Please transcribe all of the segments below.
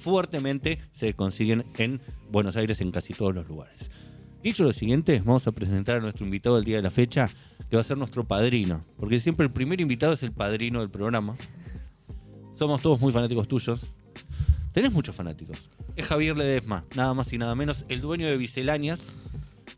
fuertemente se consiguen en Buenos Aires en casi todos los lugares. Dicho lo siguiente, vamos a presentar a nuestro invitado del día de la fecha, que va a ser nuestro padrino, porque siempre el primer invitado es el padrino del programa. Somos todos muy fanáticos tuyos. Tenés muchos fanáticos. Es Javier Ledesma, nada más y nada menos, el dueño de Viceláneas,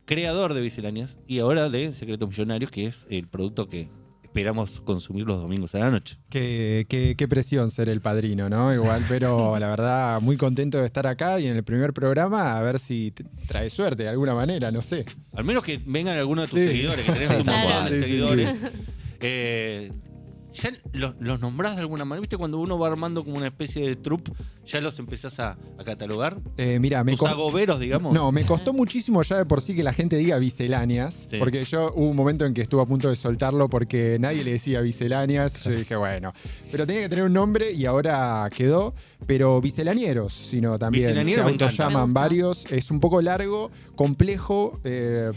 creador de Viceláneas y ahora de Secretos Millonarios, que es el producto que esperamos consumir los domingos a la noche. Qué presión ser el padrino, ¿no? Igual, pero la verdad, muy contento de estar acá y en el primer programa, a ver si trae suerte de alguna manera, no sé. Al menos que vengan algunos de tus seguidores, que tenés un montón de seguidores. Ya los nombrás de alguna manera, ¿viste? Cuando uno va armando como una especie de troupe, ya los empezás a catalogar. Mira, tus agoberos, digamos. No, me costó muchísimo ya de por sí que la gente diga Viceláneas, sí. Porque yo hubo un momento en que estuve a punto de soltarlo porque nadie le decía Viceláneas. Yo dije, bueno, pero tenía que tener un nombre y ahora quedó. Pero Vicelanieros, sino también se autollaman varios. Es un poco largo, complejo,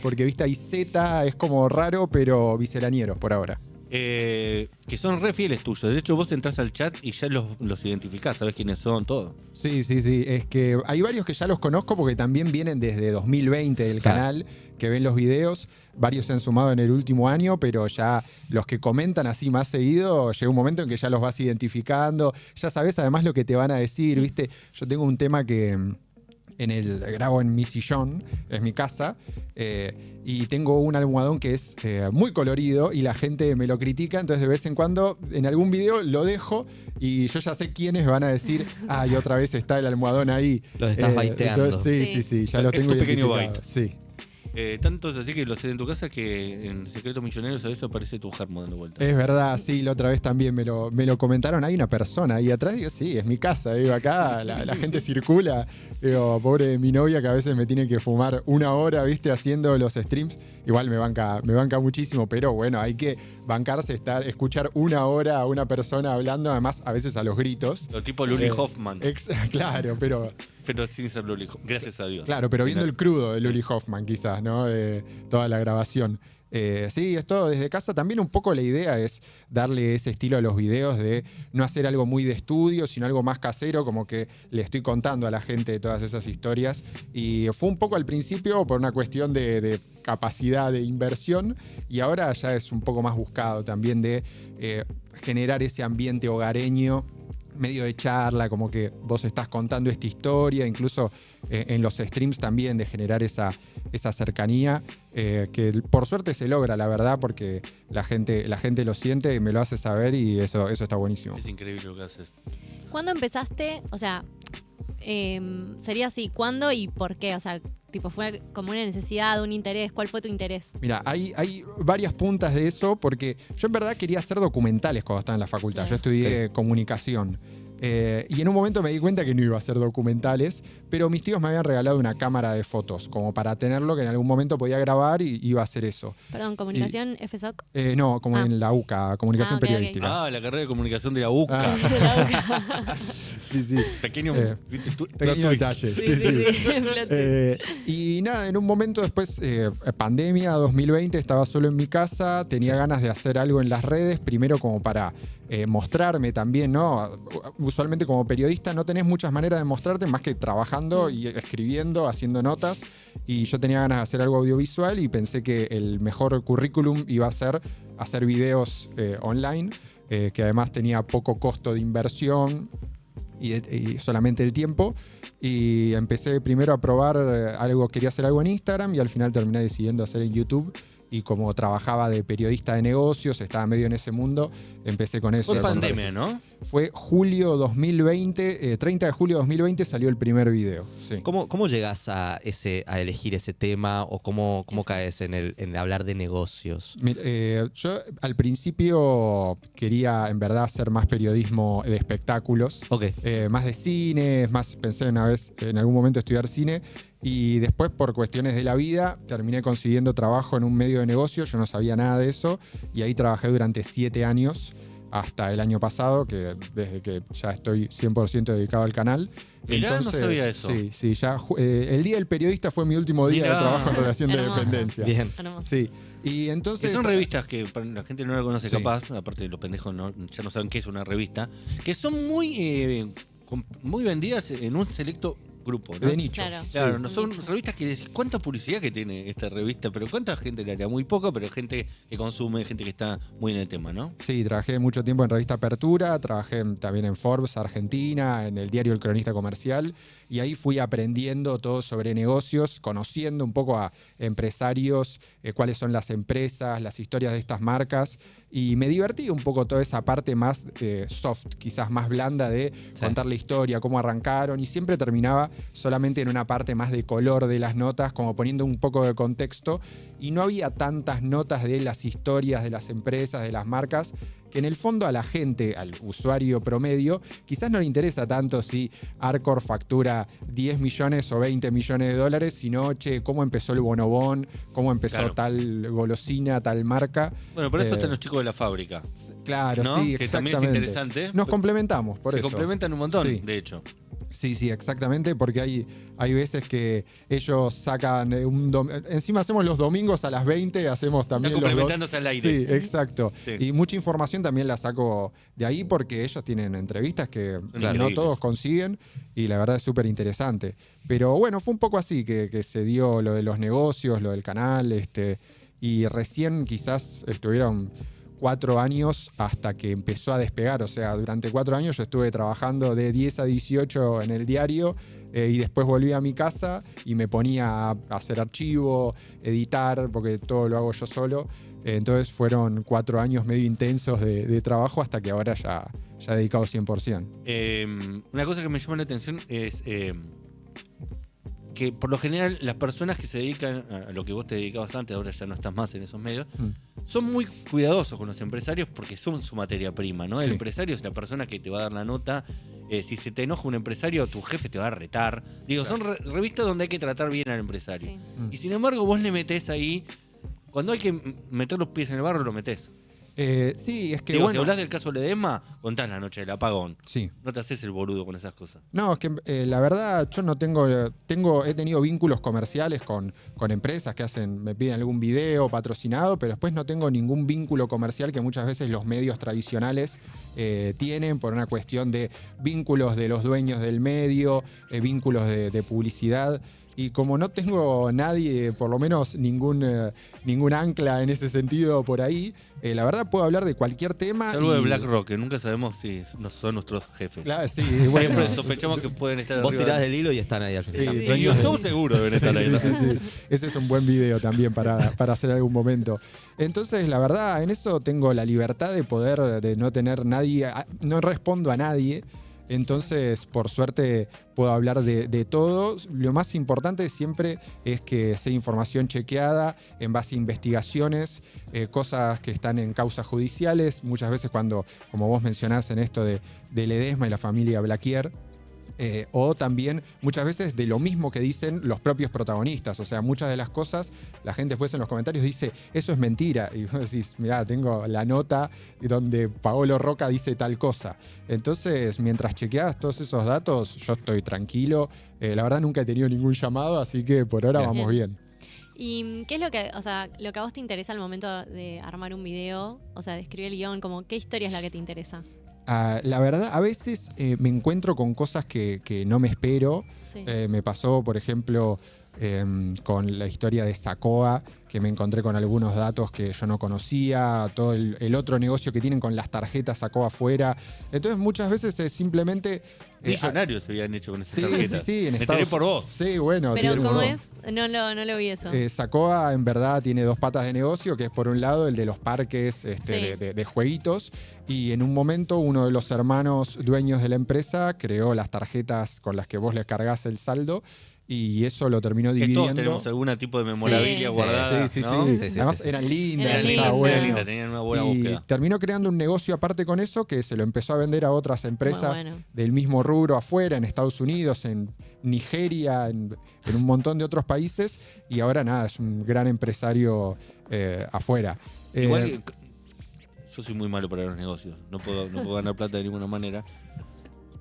porque viste ahí Z, es como raro, pero Vicelanieros por ahora. Que son re fieles tuyos. De hecho, vos entrás al chat y ya los identificás, sabés quiénes son, todo. Sí. Es que hay varios que ya los conozco porque también vienen desde 2020 del canal, que ven los videos. Varios se han sumado en el último año, pero ya los que comentan así más seguido, llega un momento en que ya los vas identificando. Ya sabés además lo que te van a decir, ¿viste? Yo tengo un tema que grabo en mi sillón, es mi casa, y tengo un almohadón que es muy colorido y la gente me lo critica, entonces de vez en cuando en algún video lo dejo y yo ya sé quiénes van a decir, y otra vez está el almohadón ahí. Los estás baiteando. Entonces, sí, ya lo tengo identificado. Sí. Tanto es así que lo sé en tu casa que en Secretos Millonarios a veces aparece tu germo dando vueltas. Es verdad, sí, la otra vez también me lo comentaron. Hay una persona ahí atrás, digo, sí, es mi casa, digo, acá la gente circula. Digo, pobre de mi novia que a veces me tiene que fumar una hora, viste, haciendo los streams. Igual me banca muchísimo, pero bueno, hay que bancarse, escuchar una hora a una persona hablando, además a veces a los gritos. Lo tipo Luli Hoffman. Claro, pero sin ser Luli Hoffman, gracias a Dios. Claro, pero viendo el crudo de Luli Hoffman quizás, ¿no? De toda la grabación. Sí, es todo desde casa. También un poco la idea es darle ese estilo a los videos de no hacer algo muy de estudio, sino algo más casero, como que le estoy contando a la gente de todas esas historias. Y fue un poco al principio por una cuestión de capacidad de inversión y ahora ya es un poco más buscado también de generar ese ambiente hogareño, medio de charla, como que vos estás contando esta historia, incluso en los streams también de generar esa cercanía, que por suerte se logra, la verdad, porque la gente lo siente y me lo hace saber y eso está buenísimo. Es increíble lo que haces. ¿Cuándo empezaste? O sea, sería así, ¿cuándo y por qué? O sea, tipo, ¿fue como una necesidad, un interés? ¿Cuál fue tu interés? Mira, hay varias puntas de eso, porque yo en verdad quería hacer documentales cuando estaba en la facultad. Yo estudié comunicación. Y en un momento me di cuenta que no iba a hacer documentales, pero mis tíos me habían regalado una cámara de fotos, como para tenerlo, que en algún momento podía grabar y iba a hacer eso. Perdón, ¿comunicación FSOC? No, como en la UCA, comunicación periodística. La carrera de comunicación de la UCA. De la UCA. Sí. Pequeño detalle. Y nada, en un momento después, pandemia 2020, estaba solo en mi casa, tenía ganas de hacer algo en las redes, primero como para mostrarme también, ¿no? Usualmente como periodista no tenés muchas maneras de mostrarte más que trabajando y escribiendo, haciendo notas, y yo tenía ganas de hacer algo audiovisual y pensé que el mejor currículum iba a ser hacer videos online, que además tenía poco costo de inversión y solamente el tiempo, y empecé primero a probar quería hacer algo en Instagram y al final terminé decidiendo hacer en YouTube. Y como trabajaba de periodista de negocios, estaba medio en ese mundo, empecé con eso. Fue pandemia, ¿no? Fue julio 2020, 30 de julio 2020 salió el primer video. Sí. ¿Cómo llegas a elegir ese tema o cómo caes en hablar de negocios? Yo al principio quería en verdad hacer más periodismo de espectáculos, más de cine, pensé en algún momento estudiar cine. Y después, por cuestiones de la vida, terminé consiguiendo trabajo en un medio de negocio. Yo no sabía nada de eso y ahí trabajé durante 7 años hasta el año pasado, que desde que ya estoy 100% dedicado al canal. Mirá, no sabía eso. Sí, ya el día del periodista fue mi último día de trabajo en relación de dependencia. Bien. Sí. Y entonces... Y son revistas que para la gente no la conoce capaz, aparte de los pendejos ya no saben qué es una revista, que son muy muy vendidas en un selecto grupo, ¿no? De nicho. Claro. Claro, Sí. no son Nicho. revistas que decís, ¿cuánta publicidad que tiene esta revista? Pero ¿cuánta gente le haría? Muy poco, pero gente que consume, gente que está muy en el tema, ¿no? Sí, trabajé mucho tiempo en Revista Apertura, trabajé también en Forbes Argentina, en el diario El Cronista Comercial, y ahí fui aprendiendo todo sobre negocios, conociendo un poco a empresarios, cuáles son las empresas, las historias de estas marcas, y me divertí un poco toda esa parte más soft, quizás más blanda de Sí. contar la historia, cómo arrancaron, y siempre terminaba solamente en una parte más de color de las notas, como poniendo un poco de contexto, y no había tantas notas de las historias de las empresas, de las marcas, que en el fondo a la gente, al usuario promedio, quizás no le interesa tanto si Arcor factura 10 millones o 20 millones de dólares, sino, che, cómo empezó el bonobón, cómo empezó Claro. tal golosina, tal marca. Bueno, por eso Eh, están los chicos de la fábrica, Claro, ¿no? sí, Que también es exactamente. interesante. Nos complementamos, por Se eso. complementan un montón, Sí. de hecho. Sí, exactamente, porque hay veces que ellos sacan encima hacemos los domingos a las 20, hacemos también Están los dos. complementándose al aire. Sí, exacto. Sí. Y mucha información también la saco de ahí porque ellos tienen entrevistas que no increíbles. todos consiguen y la verdad es súper interesante. Pero bueno, fue un poco así que se dio lo de los negocios, lo del canal, y recién quizás estuvieron 4 años hasta que empezó a despegar. O sea, durante 4 años yo estuve trabajando de 10 a 18 en el diario y después volví a mi casa y me ponía a hacer archivo, editar, porque todo lo hago yo solo. Entonces fueron 4 años medio intensos de trabajo hasta que ahora ya dedicado 100%. Una cosa que me llama la atención es que por lo general las personas que se dedican a lo que vos te dedicabas antes, ahora ya no estás más en esos medios, son muy cuidadosos con los empresarios porque son su materia prima, ¿no? El Sí. empresario es la persona que te va a dar la nota. Si se te enoja un empresario, tu jefe te va a retar. Digo, son revistas donde hay que tratar bien al empresario. Sí. Y sin embargo, vos le metés ahí, cuando hay que meter los pies en el barro, lo metés. Sí, es que Digo, si bueno. hablas del caso Ledesma, contás la noche del apagón. Sí. No te haces el boludo con esas cosas. No, es que la verdad yo no he tenido vínculos comerciales con empresas que me piden algún video patrocinado, pero después no tengo ningún vínculo comercial que muchas veces los medios tradicionales tienen por una cuestión de vínculos de los dueños del medio, vínculos de publicidad. Y como no tengo nadie, por lo menos ningún ancla en ese sentido por ahí, la verdad puedo hablar de cualquier tema. Salvo de y- BlackRock, que nunca sabemos si no son nuestros jefes. Claro, sí, bueno. Siempre sospechamos que pueden estar Vos arriba tirás de- del hilo y están ahí al Sí, final. En dueños de- YouTube seguro deben estar ahí. ¿no? Sí, sí, sí. Ese es un buen video también para hacer algún momento. Entonces, la verdad, en eso tengo la libertad de poder, de no tener nadie, no respondo a nadie. Entonces, por suerte, puedo hablar de todo. Lo más importante siempre es que sea información chequeada en base a investigaciones, cosas que están en causas judiciales. Muchas veces cuando, como vos mencionás en esto de Ledesma y la familia Blaquier, o también muchas veces de lo mismo que dicen los propios protagonistas. O sea, muchas de las cosas, la gente después en los comentarios dice, eso es mentira. Y vos decís, mirá, tengo la nota donde Paolo Roca dice tal cosa. Entonces, mientras chequeás todos esos datos, yo estoy tranquilo. La verdad nunca he tenido ningún llamado, así que por ahora Bien. vamos bien. ¿Y qué es lo que, o sea, lo que a vos te interesa al momento de armar un video? O sea, de escribir el guión, como, ¿qué historia es la que te interesa? La verdad, a veces me encuentro con cosas que no me espero. Sí. Me pasó, por ejemplo, con la historia de Sacoa, que me encontré con algunos datos que yo no conocía, todo el otro negocio que tienen con las tarjetas Sacoa afuera. Entonces, muchas veces es simplemente... Millonarios se habían hecho con esas Sí, sí, tarjetas. sí, en Me Estados enteré por vos. Sí, bueno. Pero tiene ¿cómo un- es? No lo vi eso. Sacoa en verdad tiene 2 patas de negocio, que es por un lado el de los parques Sí. de jueguitos, y en un momento uno de los hermanos dueños de la empresa creó las tarjetas con las que vos les cargas el saldo, y eso lo terminó Que dividiendo. todos tenemos algún tipo de memorabilia Sí. guardada. Sí, sí, ¿no? sí. Sí, sí, Además sí, sí. eran lindas, Eran Eran lindas, estaba lindas, bueno. eran lindas, tenían una buena Y búsqueda. terminó creando un negocio aparte con eso que se lo empezó a vender a otras empresas Muy bueno. del mismo rubro afuera, en Estados Unidos, en Nigeria, en un montón de otros países, y ahora nada, es un gran empresario afuera. Igual que yo soy muy malo para los negocios. No puedo ganar plata de ninguna manera.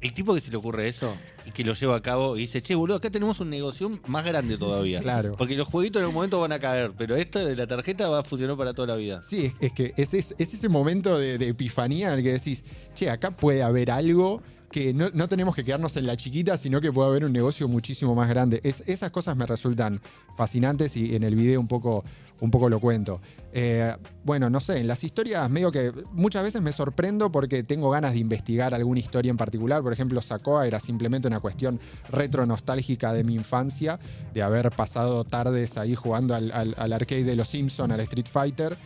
El tipo que se le ocurre eso y que lo lleva a cabo y dice, che, boludo, acá tenemos un negocio más grande todavía. Claro. Porque los jueguitos en algún momento van a caer, pero esta de la tarjeta va a funcionar para toda la vida. Sí, es que es ese momento de epifanía en el que decís, che, acá puede haber algo que no tenemos que quedarnos en la chiquita, sino que puede haber un negocio muchísimo más grande. Esas cosas me resultan fascinantes y en el video un poco lo cuento. Bueno, no sé, en las historias medio que muchas veces me sorprendo porque tengo ganas de investigar alguna historia en particular. Por ejemplo, Sacoa era simplemente una cuestión retro-nostálgica de mi infancia, de haber pasado tardes ahí jugando al arcade de los Simpsons, al Street Fighter.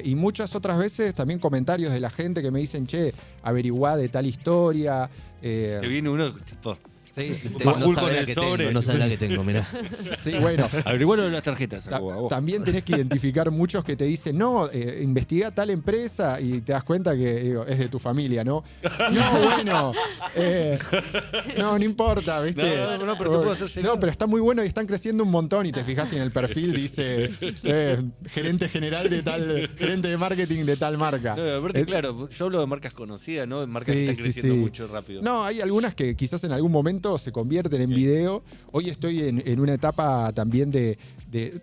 Y muchas otras veces también comentarios de la gente que me dicen, che, averiguá de tal historia. Que viene uno tipo... Sí, Majul no con sabe la el que sobre. tengo, no sabe la que tengo, mirá. sí, bueno. Averigualo de las tarjetas. Sacoa, vos. También tenés que identificar muchos que te dicen, no, investiga tal empresa y te das cuenta que digo, es de tu familia, ¿no? No, bueno, no importa, ¿viste? No, pero te puedo hacer llegar. No, pero está muy bueno y están creciendo un montón y te fijas y en el perfil dice gerente general de tal, gerente de marketing de tal marca. No, aparte, claro, yo hablo de marcas conocidas, ¿no? De marcas que están creciendo mucho rápido. No, hay algunas que quizás en algún momento se convierten en video. Hoy estoy en una etapa también de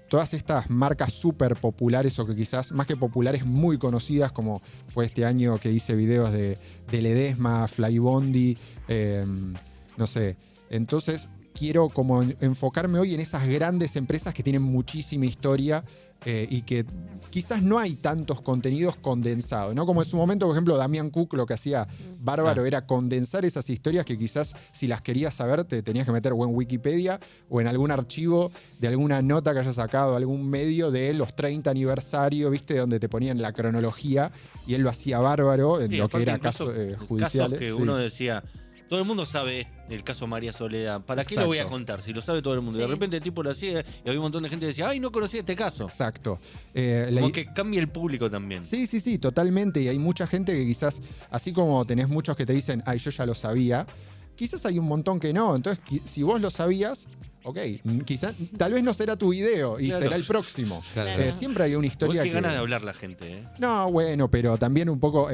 todas estas marcas súper populares o que quizás más que populares muy conocidas, como fue este año que hice videos de Ledesma, Flybondi, no sé. Entonces quiero como enfocarme hoy en esas grandes empresas que tienen muchísima historia y que quizás no hay tantos contenidos condensados, ¿no? Como en su momento, por ejemplo, Damián Cook lo que hacía bárbaro era condensar esas historias que quizás si las querías saber te tenías que meter o en Wikipedia o en algún archivo de alguna nota que haya sacado algún medio de los 30 aniversarios, ¿viste? Donde te ponían la cronología y él lo hacía bárbaro en Sí, lo que aparte era incluso casos judiciales. Casos que sí. uno decía, todo el mundo sabe el caso María Soledad. ¿Para qué lo voy a contar? Si lo sabe todo el mundo. Sí. De repente el tipo lo hacía y había un montón de gente que decía, ay, no conocía este caso. Exacto. Como que cambia el público también. Sí, totalmente. Y hay mucha gente que quizás, así como tenés muchos que te dicen, ay, yo ya lo sabía, quizás hay un montón que no. Entonces, si vos lo sabías, ok, quizás, tal vez no será tu video y Claro. será el próximo. Claro. Siempre hay una historia Qué que... ganas de hablar la gente, ¿eh? No, bueno, pero también un poco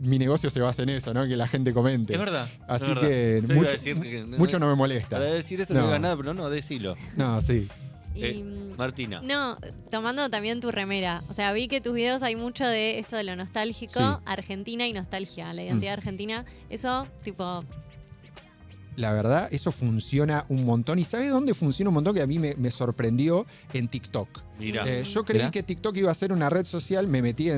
mi negocio se basa en eso, ¿no? Que la gente comente. Es verdad. Así es verdad. que Yo iba mucho, a decir que mucho no me molesta. Para decir eso no No. diga nada, pero no, decilo. No, sí. Y, Martina. no, tomando también tu remera. O sea, vi que tus videos hay mucho de esto de lo nostálgico, Sí. Argentina y nostalgia, la identidad argentina. Eso, tipo, La verdad, eso funciona un montón. ¿Y sabes dónde funciona un montón? Que a mí me sorprendió en TikTok. Mira. Yo creí Mirá. que TikTok iba a ser una red social. Me metí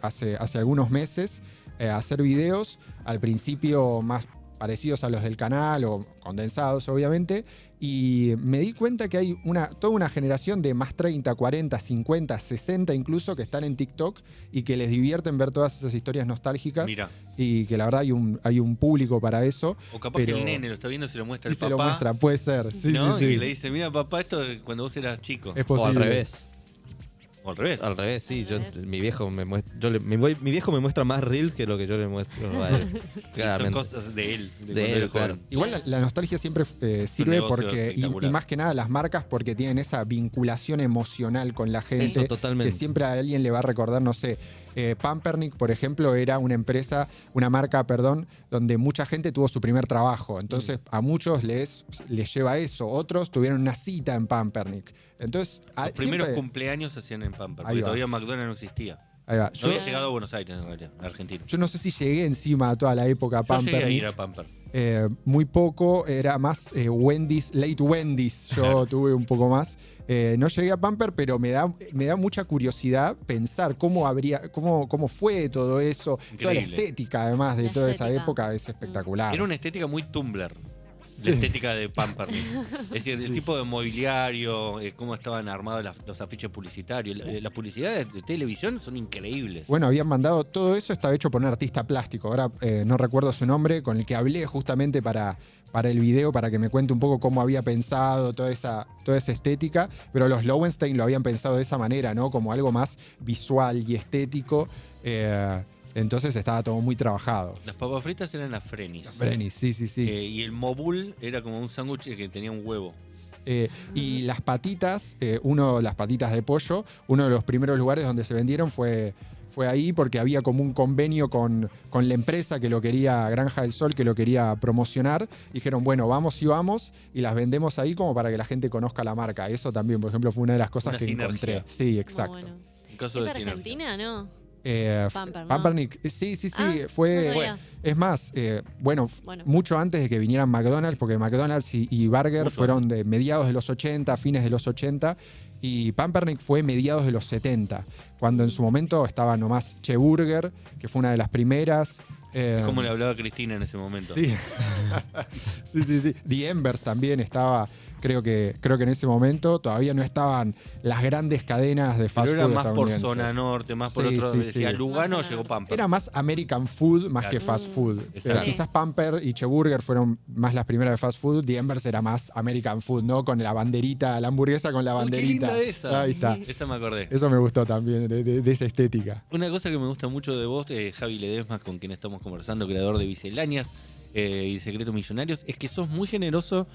hace algunos meses a hacer videos. Al principio más parecidos a los del canal o condensados, obviamente. Y me di cuenta que hay toda una generación de más 30, 40, 50, 60 incluso que están en TikTok y que les divierten ver todas esas historias nostálgicas. Mira. Y que la verdad hay un público para eso. O capaz Pero- que el nene lo está viendo, se lo muestra Y el se papá. lo muestra, puede ser. Sí, ¿no? sí, sí. Y le dice, mira papá, esto de cuando vos eras chico. Es O posible. al revés. O al revés. Al revés, sí. Al revés. Mi viejo me muestra, mi viejo me muestra más real que lo que yo le muestro a él. Y son Claramente. cosas de él. De cuando él, era claro. joven. Igual la nostalgia siempre sirve negocio porque, y espectacular. más que nada las marcas, porque tienen esa vinculación emocional con la gente. Eso totalmente. Que siempre a alguien le va a recordar, no sé, Pampernick, por ejemplo, era una marca, donde mucha gente tuvo su primer trabajo. Entonces, a muchos les lleva eso. Otros tuvieron una cita en Pampernick. Entonces, Los primeros siempre- cumpleaños se hacían en Pamper, Ahí porque va. todavía McDonald's no existía. ahí va. No Yo, había llegado a Buenos Aires, en realidad, a Argentina. yo no sé si llegué encima a toda la época Yo llegué a Pampernick. ir a Pamper. Muy poco, era más Wendy's, late Wendy's, yo Claro. tuve un poco más. No llegué a Pamper, pero me da mucha curiosidad pensar cómo fue todo eso. Toda la Increíble. estética, además de La toda estética. esa época, es espectacular. Era una estética muy Tumblr. Sí. La estética de Pamper. Es decir, el tipo de mobiliario, cómo estaban armados los afiches publicitarios. Las publicidades de televisión son increíbles. Bueno, habían mandado, todo eso estaba hecho por un artista plástico, ahora no recuerdo su nombre, con el que hablé justamente para el video, para que me cuente un poco cómo había pensado toda esa estética, pero los Lowenstein lo habían pensado de esa manera, ¿no? Como algo más visual y estético, entonces estaba todo muy trabajado. Las papas fritas eran las Frenis. Brenis, sí. Y el Mobul era como un sándwich que tenía un huevo. Y las patitas, las patitas de pollo, uno de los primeros lugares donde se vendieron fue ahí porque había como un convenio con la empresa que lo quería, Granja del Sol, que lo quería promocionar. Dijeron, bueno, vamos y las vendemos ahí como para que la gente conozca la marca. Eso también, por ejemplo, fue una de las cosas Una que sinergia. encontré. Sí, muy exacto. bueno. Un caso ¿Es de sinergia. Argentina, no? Pampernick, ¿no? Sí, Ah, fue... no sabía. Es más, Bueno. mucho antes de que vinieran McDonald's, porque McDonald's y Burger Mucho fueron de mediados de los 80, fines de los 80, y Pampernick fue mediados de los 70, cuando en su momento estaba nomás Che Burger, que fue una de las primeras. Como le hablaba Cristina en ese momento. Sí. sí. The Embers también estaba, creo que en ese momento todavía no estaban las grandes cadenas de fast Pero food era más por estadounidenses. zona norte, más por Sí, otro. sí, Decía sí. Lugano, Más llegó Pamper. Era más American food más Claro. que fast food. Exacto. Quizás Pamper y Che Burger fueron más las primeras de fast food. The Embers era más American food, ¿no? Con la banderita, la hamburguesa con la Uy, qué banderita. linda esa. Ahí está. Esa me acordé. Eso me gustó también, de esa estética. Una cosa que me gusta mucho de vos, Javi Ledesma, con quien estamos conversando, creador de Misceláneas y Secretos Millonarios, es que sos muy generoso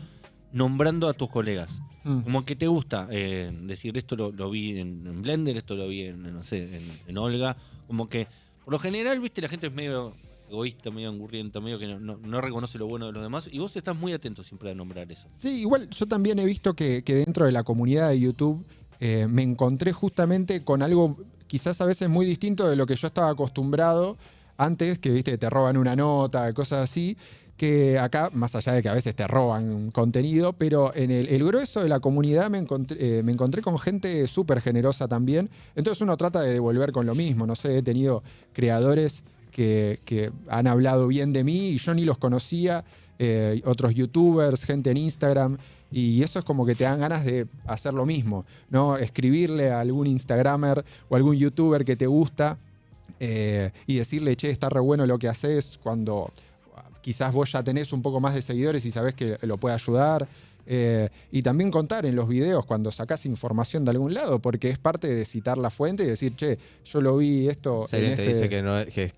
nombrando a tus colegas. Como que te gusta decir esto lo vi en Blender, esto lo vi en Olga. Como que, por lo general, viste, la gente es medio egoísta, medio angurrienta, medio que no reconoce lo bueno de los demás. Y vos estás muy atento siempre a nombrar eso. Sí, igual yo también he visto que dentro de la comunidad de YouTube me encontré justamente con algo quizás a veces muy distinto de lo que yo estaba acostumbrado antes, que viste, te roban una nota, cosas así, que acá, más allá de que a veces te roban contenido, pero en el grueso de la comunidad me encontré con gente súper generosa también. Entonces uno trata de devolver con lo mismo. No sé, he tenido creadores que han hablado bien de mí y yo ni los conocía, otros youtubers, gente en Instagram, y eso es como que te dan ganas de hacer lo mismo, ¿no? Escribirle a algún Instagramer o algún youtuber que te gusta y decirle, che, está re bueno lo que haces, cuando quizás vos ya tenés un poco más de seguidores y sabés que lo puede ayudar. Y también contar en los videos cuando sacás información de algún lado, porque es parte de citar la fuente y decir, che, yo lo vi esto. Si alguien te dice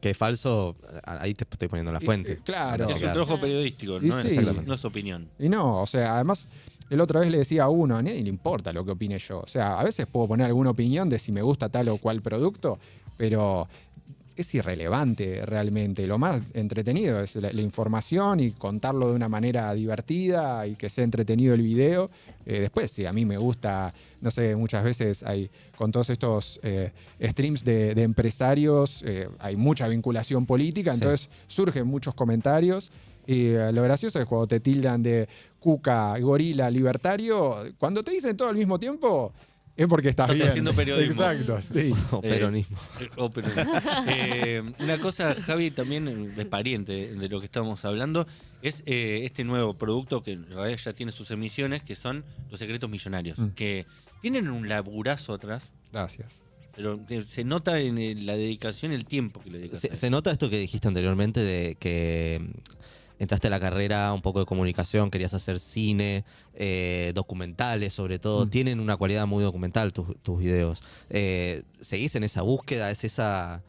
que es falso, ahí te estoy poniendo la fuente. Claro. Es un trabajo periodístico, Y no, sí. no es opinión. Y no, o sea, además, el otra vez le decía a uno, a nadie le importa lo que opine yo. O sea, a veces puedo poner alguna opinión de si me gusta tal o cual producto, pero es irrelevante realmente. Lo más entretenido es la información y contarlo de una manera divertida y que sea entretenido el video. Después, si a mí me gusta, no sé, muchas veces hay con todos estos streams de empresarios, hay mucha vinculación política, entonces surgen muchos comentarios. Y lo gracioso es cuando te tildan de cuca, gorila, libertario, cuando te dicen todo al mismo tiempo, es porque estás bien. haciendo periodismo. Exacto, sí. O peronismo. Una cosa, Javi, también es pariente de lo que estábamos hablando, es este nuevo producto que en realidad ya tiene sus emisiones, que son Los Secretos Millonarios, que tienen un laburazo atrás. Gracias. Pero se nota en la dedicación, el tiempo que le dedicas. Se nota esto que dijiste anteriormente de que entraste a la carrera un poco de comunicación, querías hacer cine, documentales sobre todo. Tienen una cualidad muy documental tus videos. ¿Seguís en esa búsqueda? ¿Es esa...?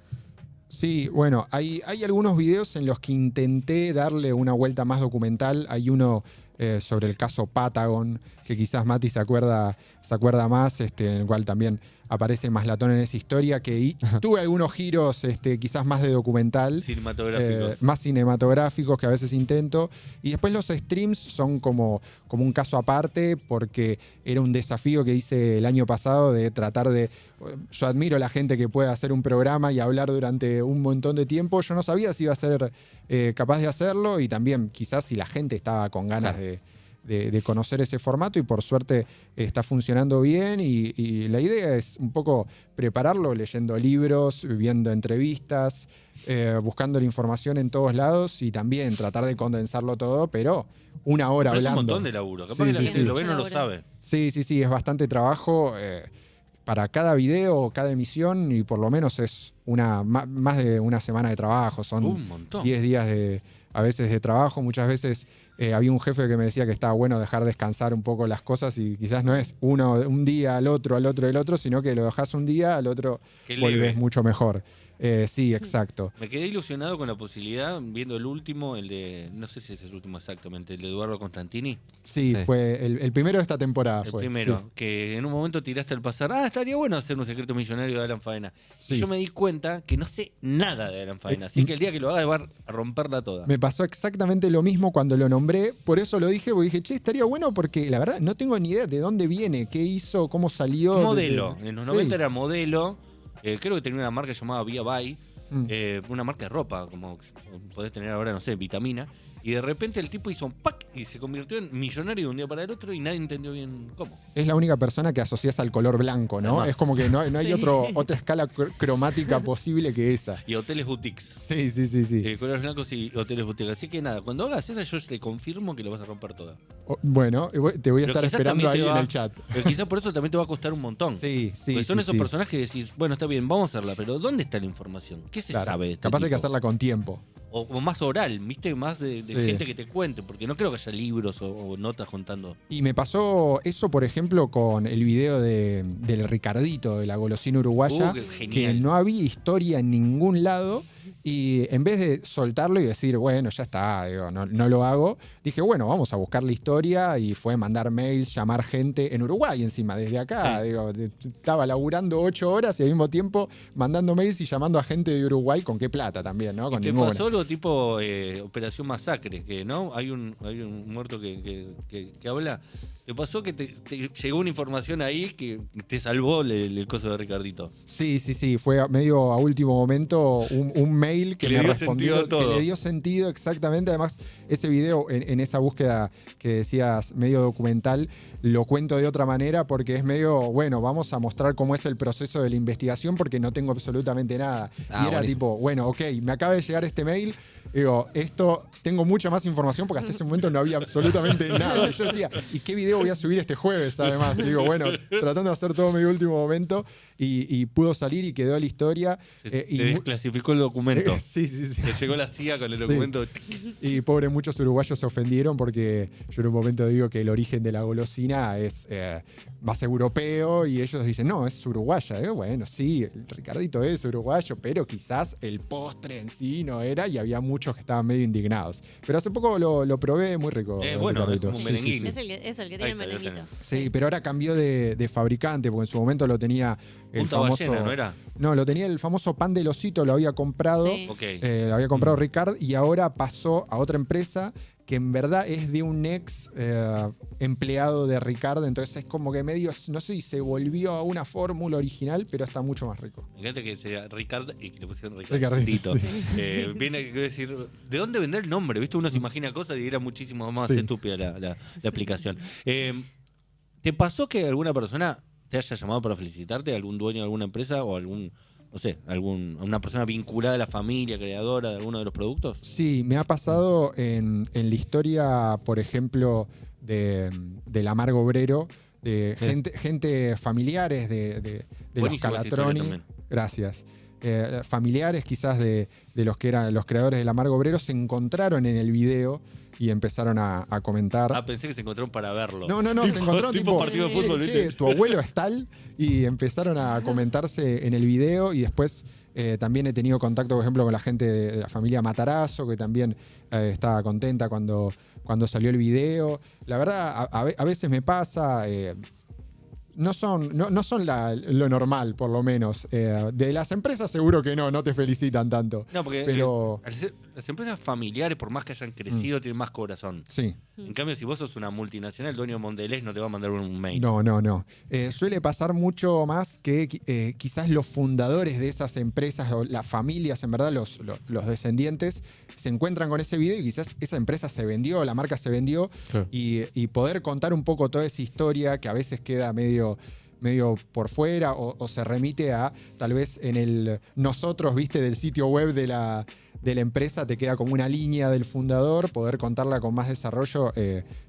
Sí, bueno, hay algunos videos en los que intenté darle una vuelta más documental. Hay uno sobre el caso Patagon, que quizás Mati se acuerda más, en el cual también aparece Maslatón en esa historia, que tuve algunos giros quizás más de documental. Cinematográficos. Más cinematográficos que a veces intento. Y después los streams son como un caso aparte, porque era un desafío que hice el año pasado de tratar de... Yo admiro a la gente que puede hacer un programa y hablar durante un montón de tiempo. Yo no sabía si iba a ser capaz de hacerlo, y también quizás si la gente estaba con ganas de conocer ese formato, y por suerte está funcionando bien, y la idea es un poco prepararlo leyendo libros, viendo entrevistas, buscando la información en todos lados, y también tratar de condensarlo todo, pero una hora Pero es hablando. un montón de laburo. Capaz Sí, que la sí, gente sí. lo ve y no lo Mucho sabe. Sí, es bastante trabajo para cada video, cada emisión, y por lo menos es más de una semana de trabajo. Son Un montón. 10 días a veces de trabajo. Muchas veces había un jefe que me decía que estaba bueno dejar descansar un poco las cosas, y quizás no es un día al otro, sino que lo dejas un día, al otro Qué volvés leve. mucho mejor. Sí, exacto. Me quedé ilusionado con la posibilidad, viendo el último, el de, no sé si es el último exactamente, el de Eduardo Constantini. Sí, Sí. fue el primero de esta temporada. El fue, primero, sí. que en un momento tiraste al pasar, estaría bueno hacer un secreto millonario de Alan Faena. Sí. Y yo me di cuenta que no sé nada de Alan Faena, así que el día que lo haga va a romperla toda. Me pasó exactamente lo mismo cuando lo nombré, por eso lo dije, porque dije, che, estaría bueno, porque la verdad no tengo ni idea de dónde viene, qué hizo, cómo salió. Modelo, en los 90 era modelo, creo que tenía una marca llamada Via By, Mm. una marca de ropa, como podés tener ahora, no sé, Vitamina, y de repente el tipo hizo un ¡pac! Y se convirtió en millonario de un día para el otro y nadie entendió bien cómo. Es la única persona que asocias al color blanco, ¿no? Además. Es como que no hay Sí. otra escala cromática posible que esa. Y hoteles boutiques. Sí. Colores blancos y hoteles boutiques. Así que nada, cuando hagas esa yo te confirmo que lo vas a romper toda. Bueno, te voy a Pero estar quizás esperando también ahí te en va- el chat. Pero quizás por eso también te va a costar un montón. Sí. Porque son esos sí. personajes que decís, bueno, está bien, vamos a hacerla, pero ¿dónde está la información? ¿Qué se Claro. sabe de este Capaz hay que tipo? hacerla con tiempo. O más oral, ¿viste? Más de Sí. gente que te cuente, porque no creo que haya libros o notas contando. Y me pasó eso, por ejemplo, con el video del Ricardito, de la golosina uruguaya, Qué que genial. no había historia en ningún lado. Y en vez de soltarlo y decir, bueno, ya está, digo, no lo hago, dije, bueno, vamos a buscar la historia. Y fue mandar mails, llamar gente en Uruguay encima, desde acá. Sí. Digo, estaba laburando 8 horas y al mismo tiempo mandando mails y llamando a gente de Uruguay con qué plata también, ¿no? Con ¿Te ninguna. pasó algo tipo Operación Masacre? Que no hay un muerto que habla. ¿Te pasó que te llegó una información ahí que te salvó el coso de Ricardito? Sí. Fue medio a último momento un mail que Que le me dio respondió, sentido a todo. que le dio sentido exactamente. Además, ese video en esa búsqueda que decías medio documental, lo cuento de otra manera porque es medio, bueno, vamos a mostrar cómo es el proceso de la investigación porque no tengo absolutamente nada. Ah, y era buenísimo. tipo, bueno, ok, me acaba de llegar este mail. Digo, tengo mucha más información porque hasta ese momento no había absolutamente nada. Y yo decía, ¿y qué video voy a subir este jueves además? Y digo, bueno, tratando de hacer todo medio último momento y pudo salir y quedó la historia. Se y te mu- desclasificó el documento. Sí. Te llegó la CIA con el Sí. documento. Y pobre, muchos uruguayos se ofendieron porque yo en un momento digo que el origen de la golosina es más europeo y ellos dicen, no, es uruguaya. Digo, bueno, sí, el Ricardito es uruguayo, pero quizás el postre en sí no era y había muchos que estaban medio indignados. Pero hace poco lo probé, muy rico. el Bueno, es Ricardito. como un merenguín. Es el que tiene el Ahí está, ya merenguito. Sí, pero ahora cambió de fabricante porque en su momento lo tenía el Punta famoso... Ballena, ¿no era? No, lo tenía el famoso pan del osito, lo había comprado. Sí. Ok. Lo había comprado Ricard y ahora pasó a otra empresa que en verdad es de un ex empleado de Ricard, entonces es como que medio, no sé si se volvió a una fórmula original, pero está mucho más rico. Me encanta que sea Ricard y que le pusieron Ricardito, Ricardito. Viene a decir, ¿de dónde vendrá el nombre? ¿Viste? Uno se imagina cosas y era muchísimo más Sí. estúpida la aplicación. ¿Te pasó que alguna persona te haya llamado para felicitarte? ¿Algún dueño de alguna empresa o una persona vinculada a la familia, creadora de alguno de los productos? Sí, me ha pasado en la historia, por ejemplo, del Amargo Obrero, de gente familiares de los Buenísima esa historia Calatroni. también. Gracias. Familiares quizás de los que eran los creadores del Amargo Obrero se encontraron en el video y empezaron a comentar. Ah, pensé que se encontraron para verlo. No, se encontraron tipo partido de fútbol, che, ¿viste? tu abuelo es tal, y empezaron a comentarse en el video y después también he tenido contacto, por ejemplo, con la gente de la familia Matarazzo, que también estaba contenta cuando salió el video. La verdad, a veces me pasa... no son lo normal, por lo menos. De las empresas seguro que no te felicitan tanto. No, porque Pero- las empresas familiares, por más que hayan crecido, tienen más corazón. Sí. En cambio, si vos sos una multinacional, el dueño de Mondelez no te va a mandar un mail. No. Suele pasar mucho más que quizás los fundadores de esas empresas, o las familias, en verdad, los descendientes, se encuentran con ese video y quizás esa empresa se vendió, la marca se vendió, Claro. y poder contar un poco toda esa historia que a veces queda medio por fuera o se remite a tal vez en el nosotros, viste, del sitio web de la empresa, te queda como una línea del fundador, poder contarla con más desarrollo,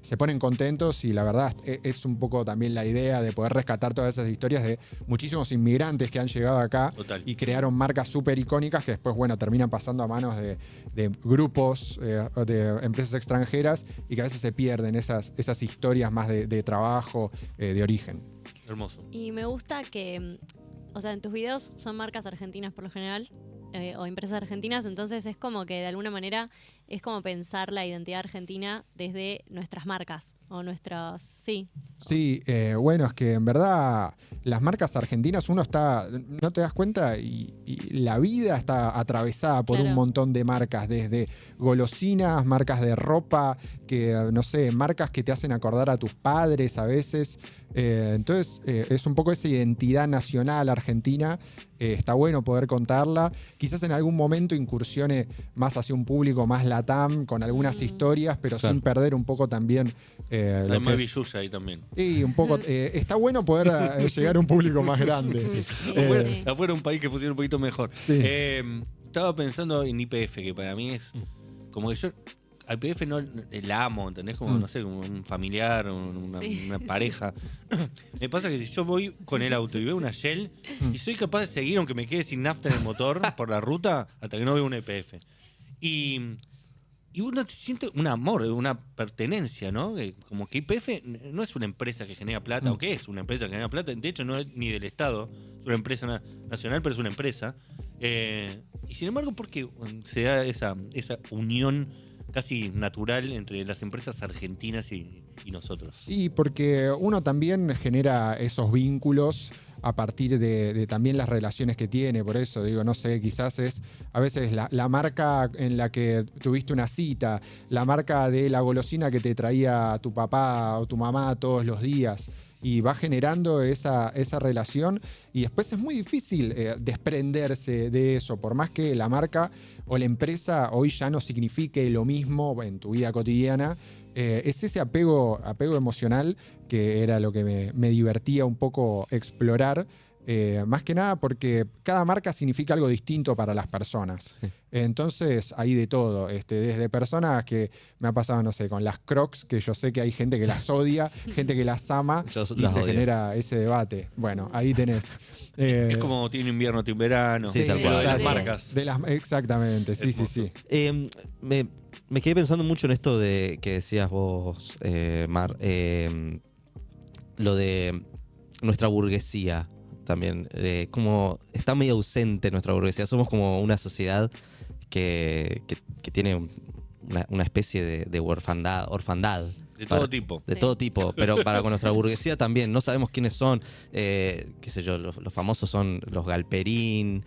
se ponen contentos y la verdad es un poco también la idea de poder rescatar todas esas historias de muchísimos inmigrantes que han llegado acá Total. y crearon marcas súper icónicas que después, bueno, terminan pasando a manos de grupos, de empresas extranjeras y que a veces se pierden esas historias más de trabajo, de origen. Hermoso. Y me gusta que, o sea, en tus videos son marcas argentinas por lo general, o empresas argentinas, entonces es como que de alguna manera es como pensar la identidad argentina desde nuestras marcas o nuestros, sí. Sí, bueno, es que en verdad las marcas argentinas uno no te das cuenta y la vida está atravesada por Claro. un montón de marcas, desde golosinas, marcas de ropa, que no sé, marcas que te hacen acordar a tus padres a veces. Entonces es un poco esa identidad nacional argentina. Está bueno poder contarla. Quizás en algún momento incursione más hacia un público más latam, con algunas historias, pero Claro. sin perder un poco también lo Hay que más es. billulla ahí también. Sí, un poco. Está bueno poder llegar a un público más grande. Sí, Afuera, sí. afuera un país que funcione un poquito mejor. Sí. Estaba pensando en YPF, que para mí es como que yo a YPF no la amo, ¿entendés? Como, no sé, como un familiar, Sí. una pareja. Me pasa que si yo voy con el auto y veo una Shell y soy capaz de seguir, aunque me quede sin nafta en el motor por la ruta, hasta que no veo una YPF. Y uno siente un amor, una pertenencia, ¿no? Como que YPF no es una empresa que genera plata, aunque es una empresa que genera plata, de hecho no es ni del Estado, es una empresa nacional, pero es una empresa. Y sin embargo, ¿por qué se da esa unión casi natural entre las empresas argentinas y nosotros? Y porque uno también genera esos vínculos a partir de también las relaciones que tiene. Por eso digo, no sé, quizás es a veces la marca en la que tuviste una cita, la marca de la golosina que te traía tu papá o tu mamá todos los días. Y va generando esa relación y después es muy difícil desprenderse de eso, por más que la marca o la empresa hoy ya no signifique lo mismo en tu vida cotidiana. Es ese apego emocional que era lo que me divertía un poco explorar, más que nada porque cada marca significa algo distinto para las personas. Sí. Entonces hay de todo, desde personas que me ha pasado, no sé, con las Crocs, que yo sé que hay gente que las odia, gente que las ama Yo y las se odio. genera ese debate. Bueno, ahí tenés. Es como tiene invierno, tiene verano. Sí, tal cual. De las exacto. marcas. Exactamente, sí, sí, Hermoso. sí. Me quedé pensando mucho en esto de que decías vos, Mar, lo de nuestra burguesía también. Como está medio ausente nuestra burguesía. Somos como una sociedad que tiene una especie de orfandad. De todo tipo. De Sí. todo tipo, pero para con nuestra burguesía también. No sabemos quiénes son, qué sé yo, los famosos son los Galperín,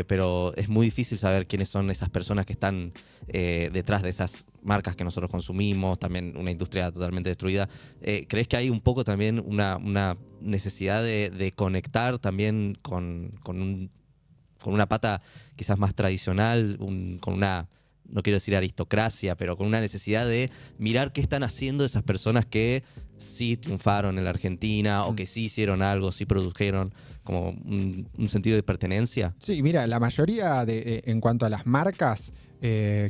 pero es muy difícil saber quiénes son esas personas que están detrás de esas marcas que nosotros consumimos, también una industria totalmente destruida. ¿Crees que hay un poco también una necesidad de conectar también con una pata quizás más tradicional, con una... no quiero decir aristocracia, pero con una necesidad de mirar qué están haciendo esas personas que sí triunfaron en la Argentina o que sí hicieron algo, sí produjeron, como un sentido de pertenencia? Sí, mira, la mayoría en cuanto a las marcas,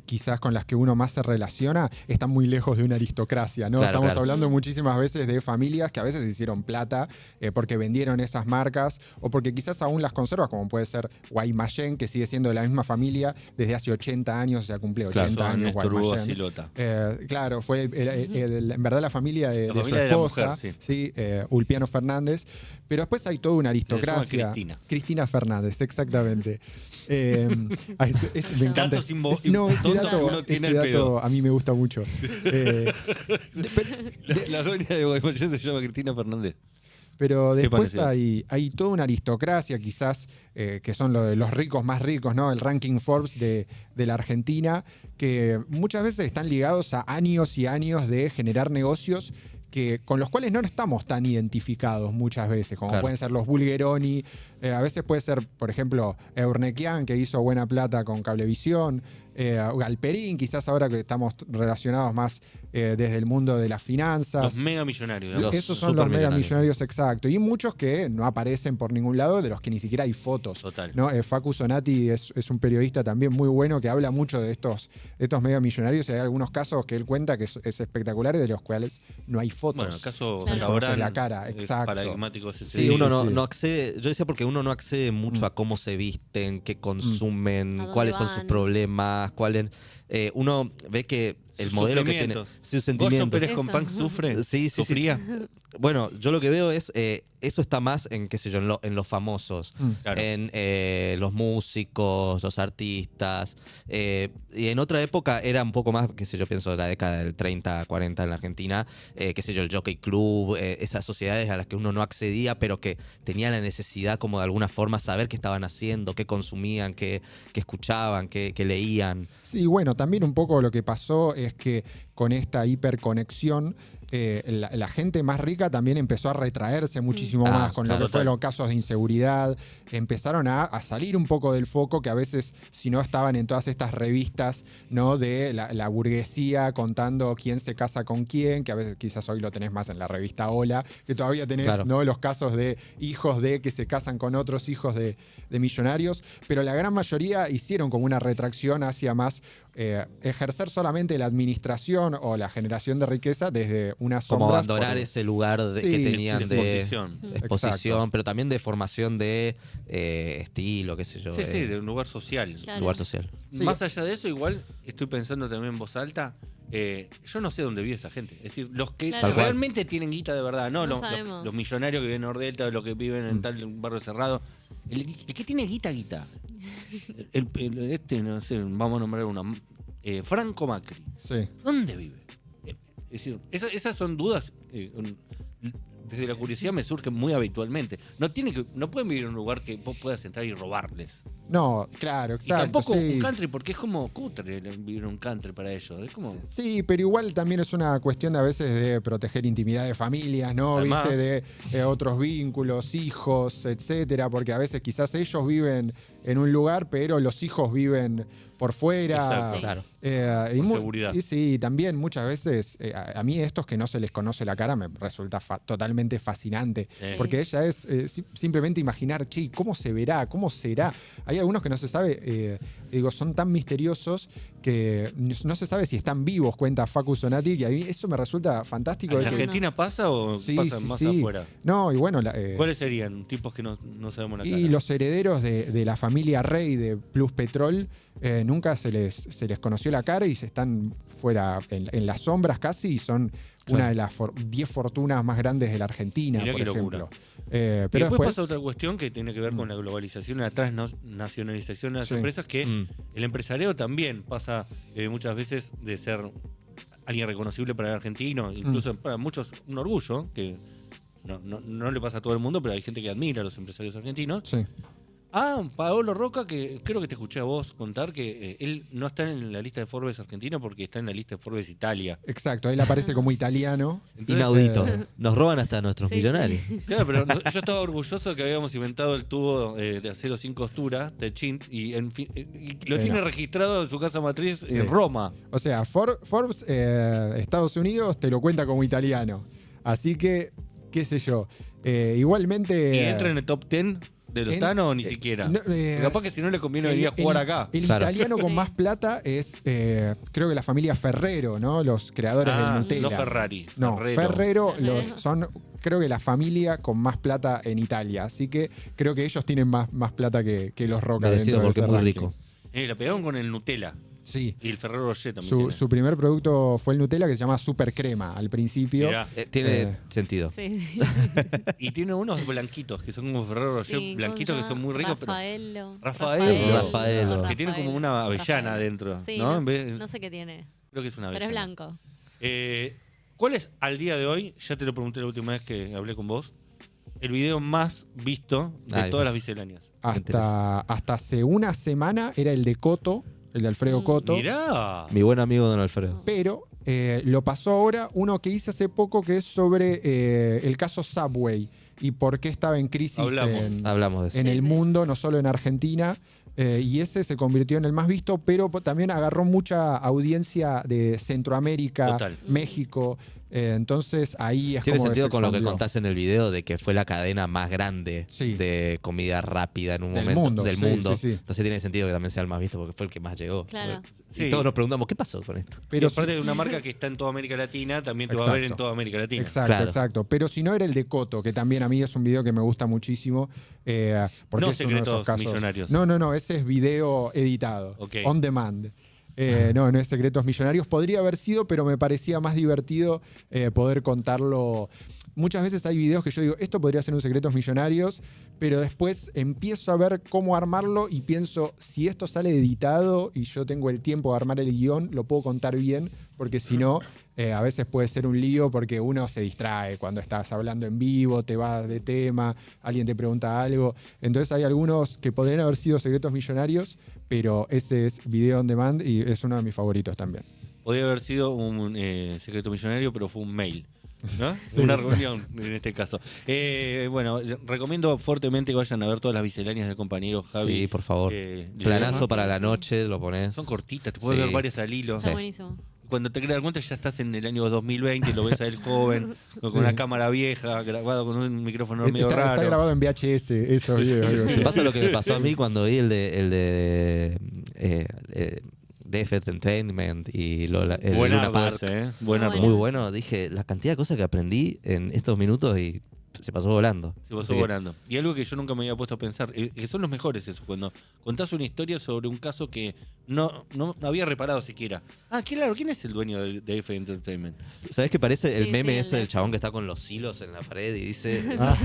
quizás con las que uno más se relaciona, están muy lejos de una aristocracia, ¿no? Claro, Estamos claro. hablando muchísimas veces de familias que a veces hicieron plata porque vendieron esas marcas o porque quizás aún las conservas, como puede ser Guaymallén, que sigue siendo de la misma familia desde hace 80 años, o sea, cumple 80 Son años Néstor Hugo Guaymallén. Silota. Claro, fue en verdad la familia de su familia de la esposa, mujer, sí, Ulpiano Fernández, pero después hay toda una Se llama aristocracia. Cristina. Cristina Fernández, exactamente. Me encanta. Datos No, ese tontos dato, que uno tiene ese al pedo. dato a mí me gusta mucho. La dueña de Guaymallén se llama Cristina Fernández. Pero Sí, después parece. hay toda una aristocracia, quizás, que son los ricos más ricos, ¿no? El ranking Forbes de la Argentina, que muchas veces están ligados a años y años de generar negocios con los cuales no estamos tan identificados muchas veces, como Claro. pueden ser los Bulgeroni, a veces puede ser, por ejemplo, Eurnequian, que hizo buena plata con Cablevisión, Galperín, quizás ahora que estamos relacionados más desde el mundo de las finanzas. Los mega millonarios. digamos. Los Esos son los mega supermillonarios. millonarios, exacto. Y muchos que no aparecen por ningún lado, de los que ni siquiera hay fotos. Total. ¿No? Facu Sonati es un periodista también muy bueno que habla mucho de estos mega millonarios y hay algunos casos que él cuenta que es espectacular y de los cuales no hay fotos. Bueno, el caso Claro. Chabrán La cara, es exacto. paradigmático ese Sí, Sí, uno sí. no accede, yo decía porque uno no accede mucho Mm. a cómo se visten, qué consumen, ¿A dónde cuáles son sus van? problemas, uno ve que el Sus modelo que tiene, sentimientos. sus Goyo sentimientos. Pérez con Eso. Punk sufre. Sí, sí, sí. Sufría. Bueno, yo lo que veo es, eso está más en, qué sé yo, en los famosos, Claro. en los músicos, los artistas. Y en otra época era un poco más, qué sé yo, pienso la década del 30, 40 en la Argentina, qué sé yo, el Jockey Club, esas sociedades a las que uno no accedía, pero que tenía la necesidad como de alguna forma saber qué estaban haciendo, qué consumían, qué escuchaban, qué leían. Sí, bueno, también un poco lo que pasó es que con esta hiperconexión, la gente más rica también empezó a retraerse muchísimo más con claro, lo que fueron total. los casos de inseguridad. Empezaron a salir un poco del foco que a veces, si no, estaban en todas estas revistas, ¿no? De la burguesía contando quién se casa con quién, que a veces quizás hoy lo tenés más en la revista Hola, que todavía tenés, Claro. ¿no? Los casos de hijos de que se casan con otros hijos de millonarios, pero la gran mayoría hicieron como una retracción hacia más ejercer solamente la administración o la generación de riqueza desde unas Como sombras. abandonar ese lugar Sí, que sí, tenían sí. de Exposición. exposición, Exacto. pero también de formación de estilo, qué sé yo, Sí, sí, de un lugar social. Claro. lugar social. Sí. Más allá de eso, igual estoy pensando también en voz alta. Yo no sé dónde vive esa gente. Es decir, los que Claro. Tal cual. realmente tienen guita de verdad, no, No los, sabemos. los millonarios que viven en Nordelta, los que viven en tal barrio cerrado. El que tiene guita. No sé, vamos a nombrar uno. Franco Macri. Sí. ¿Dónde vive? Es decir, esas son dudas. Desde la curiosidad me surgen muy habitualmente. No pueden vivir en un lugar que vos puedas entrar y robarles. No, claro, Y exacto. tampoco sí. un country, porque es como cutre vivir en un country para ellos. Es como. Sí, pero igual también es una cuestión de a veces de proteger intimidad de familias, ¿no? Además. ¿Viste? De otros vínculos, hijos, etcétera, porque a veces quizás ellos viven en un lugar, pero los hijos viven por fuera. Exacto. Sí. Claro. Y Por mu- seguridad. Y sí, también muchas veces, a mí estos que no se les conoce la cara me resulta totalmente fascinante. Sí. Porque ella es simplemente imaginar, che, ¿cómo se verá? ¿Cómo será? Hay algunos que no se sabe, digo, son tan misteriosos que no se sabe si están vivos, cuenta Facu Sonati, y a mí eso me resulta fantástico. ¿En de que- Argentina pasa o Sí, pasa sí, más sí. afuera? No, y bueno, ¿Cuáles serían? Tipos que no sabemos la cara. y los herederos de la familia Rey de Plus Petrol nunca se les conoció la cara y se están fuera en las sombras casi y son una de las 10 fortunas más grandes de la Argentina, Mirá por qué ejemplo. locura. Y Pero después pasa otra cuestión que tiene que ver con la globalización y la transnacionalización de las Sí. empresas, que el empresariado también pasa muchas veces de ser alguien reconocible para el argentino, incluso para muchos un orgullo, que no le pasa a todo el mundo, pero hay gente que admira a los empresarios argentinos. Sí. Paolo Roca, que creo que te escuché a vos contar que él no está en la lista de Forbes Argentina porque está en la lista de Forbes Italia. Exacto, él aparece como italiano. Entonces, Inaudito. Nos roban hasta nuestros Sí, millonarios. Claro, pero yo estaba orgulloso de que habíamos inventado el tubo de acero sin costura, de Chint, y, en fin, y lo tiene registrado en su casa matriz Sí. en Roma. O sea, Forbes, Estados Unidos, te lo cuenta como italiano. Así que, qué sé yo. Igualmente. ¿Y entra en el top 10 de los en- Tano o ni siquiera? no, Porque capaz que si no le conviene venir a el- jugar el- acá. El Claro. italiano con Sí. más plata es, creo que la familia Ferrero, ¿no? Los creadores del Nutella. no Ferrari. No, Ferrero. Ferrero Ferrero. son, creo que la familia con más plata en Italia. Así que creo que ellos tienen más plata que los Roca. Merecido dentro de porque ese es muy ranking. rico. La pegaron con el Nutella. Sí. Y el Ferrero Rocher también. Su, tiene. su primer producto fue el Nutella, que se llama Super Crema al principio. Mirá. Tiene Eh, sentido. Sí, sí. Y tiene unos blanquitos que son como Ferrero Rocher, Sí, blanquitos que ¿cómo se son muy llama? ricos, pero Rafaelo. Rafaelo. que tienen como una avellana adentro. Sí, ¿no? En vez- no sé qué tiene, Creo que es una pero avellana. es blanco. ¿Cuál es al día de hoy? Ya te lo pregunté la última vez que hablé con vos. El video más visto de Ay, todas bueno. las misceláneas. Hasta hace una semana era el de Coto, el de Alfredo Coto. Mirá. Mi buen amigo Don Alfredo. Pero lo pasó ahora uno que hice hace poco, que es sobre el caso Subway y por qué estaba en crisis Hablamos de eso. en Sí, el sí. mundo, no solo en Argentina. Y ese se convirtió en el más visto, pero también agarró mucha audiencia de Centroamérica, Total. México. Entonces ahí es Tiene como sentido se con lo que expandió. contás en el video de que fue la cadena más grande Sí. de comida rápida en un Del momento mundo, del sí, mundo. sí, sí. Entonces tiene sentido que también sea el más visto porque fue el que más llegó. Claro. Sí. Y todos nos preguntamos, ¿qué pasó con esto? Pero Y aparte de una marca que está en toda América Latina, también te va a ver en Exacto. toda América Latina. Exacto, Claro. exacto. Pero si no era el de Coto, que también a mí es un video que me gusta muchísimo. Porque No es uno de esos Secretos casos. Millonarios. No, ese es video editado. Ok. On demand. No, no es Secretos Millonarios. Podría haber sido, pero me parecía más divertido poder contarlo. Muchas veces hay videos que yo digo, esto podría ser un Secretos Millonarios, pero después empiezo a ver cómo armarlo y pienso, si esto sale editado y yo tengo el tiempo de armar el guión, lo puedo contar bien, porque si no, a veces puede ser un lío porque uno se distrae cuando estás hablando en vivo, te vas de tema, alguien te pregunta algo. Entonces hay algunos que podrían haber sido Secretos Millonarios, pero ese es Video on Demand y es uno de mis favoritos también. Podría haber sido un secreto millonario, pero fue un mail. ¿No? Sí, Una sí. reunión en este caso. Bueno, recomiendo fuertemente que vayan a ver todas las misceláneas del compañero Javi. Sí, por favor. Le Planazo damos- para la noche, lo pones. Son cortitas, te puedes Sí. ver varias al hilo. Está Sí. buenísimo. Cuando te quedas cuenta ya estás en el año 2020, lo ves a él joven, con Sí. una cámara vieja, grabado con un micrófono medio Está raro. grabado en VHS, esos videos. algo así. Me pasa lo que me pasó a mí cuando vi el de Def Entertainment y el Buena Luna Park. Buena Muy Muy Muy bueno. Dije, la cantidad de cosas que aprendí en estos minutos y se pasó volando. Se pasó Así que- volando. Y algo que yo nunca me había puesto a pensar, que son los mejores eso, cuando contás una historia sobre un caso que no había reparado siquiera. Ah, claro, ¿quién es el dueño de F Entertainment? ¿Sabes qué parece el Sí, meme sí, ese el del de- chabón que está con los hilos en la pared y dice... Ah,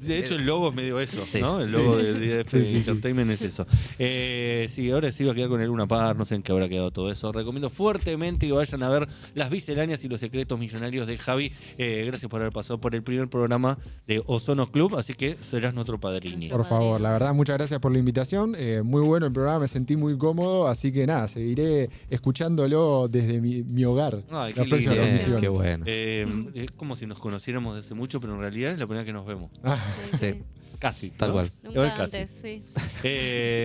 De hecho, el logo es medio eso, Sí. ¿no? El logo de F Sí, sí, sí. Entertainment es eso. Sí, ahora sí va a quedar con el Luna Park, no sé en qué habrá quedado todo eso. Recomiendo fuertemente que vayan a ver las misceláneas y los secretos millonarios de Javi. Gracias por haber pasado por el primer programa de Ozono Club, así que serás nuestro padrino. por favor, la verdad, muchas gracias por la invitación. Muy bueno el programa, me sentí muy cómodo, así que nada, seguiré escuchándolo desde mi hogar. Ay, qué las próximas lindo. emisiones. Qué bueno. Es como si nos conociéramos desde hace mucho, pero en realidad es la primera que nos vemos. Ah, Sí. Casi. Tal ¿no? cual. Igual Nunca casi. antes, sí.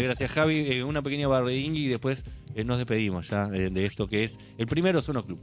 Gracias, Javi. Una pequeña barredinga y después nos despedimos ya de esto que es el primer Ozono Club.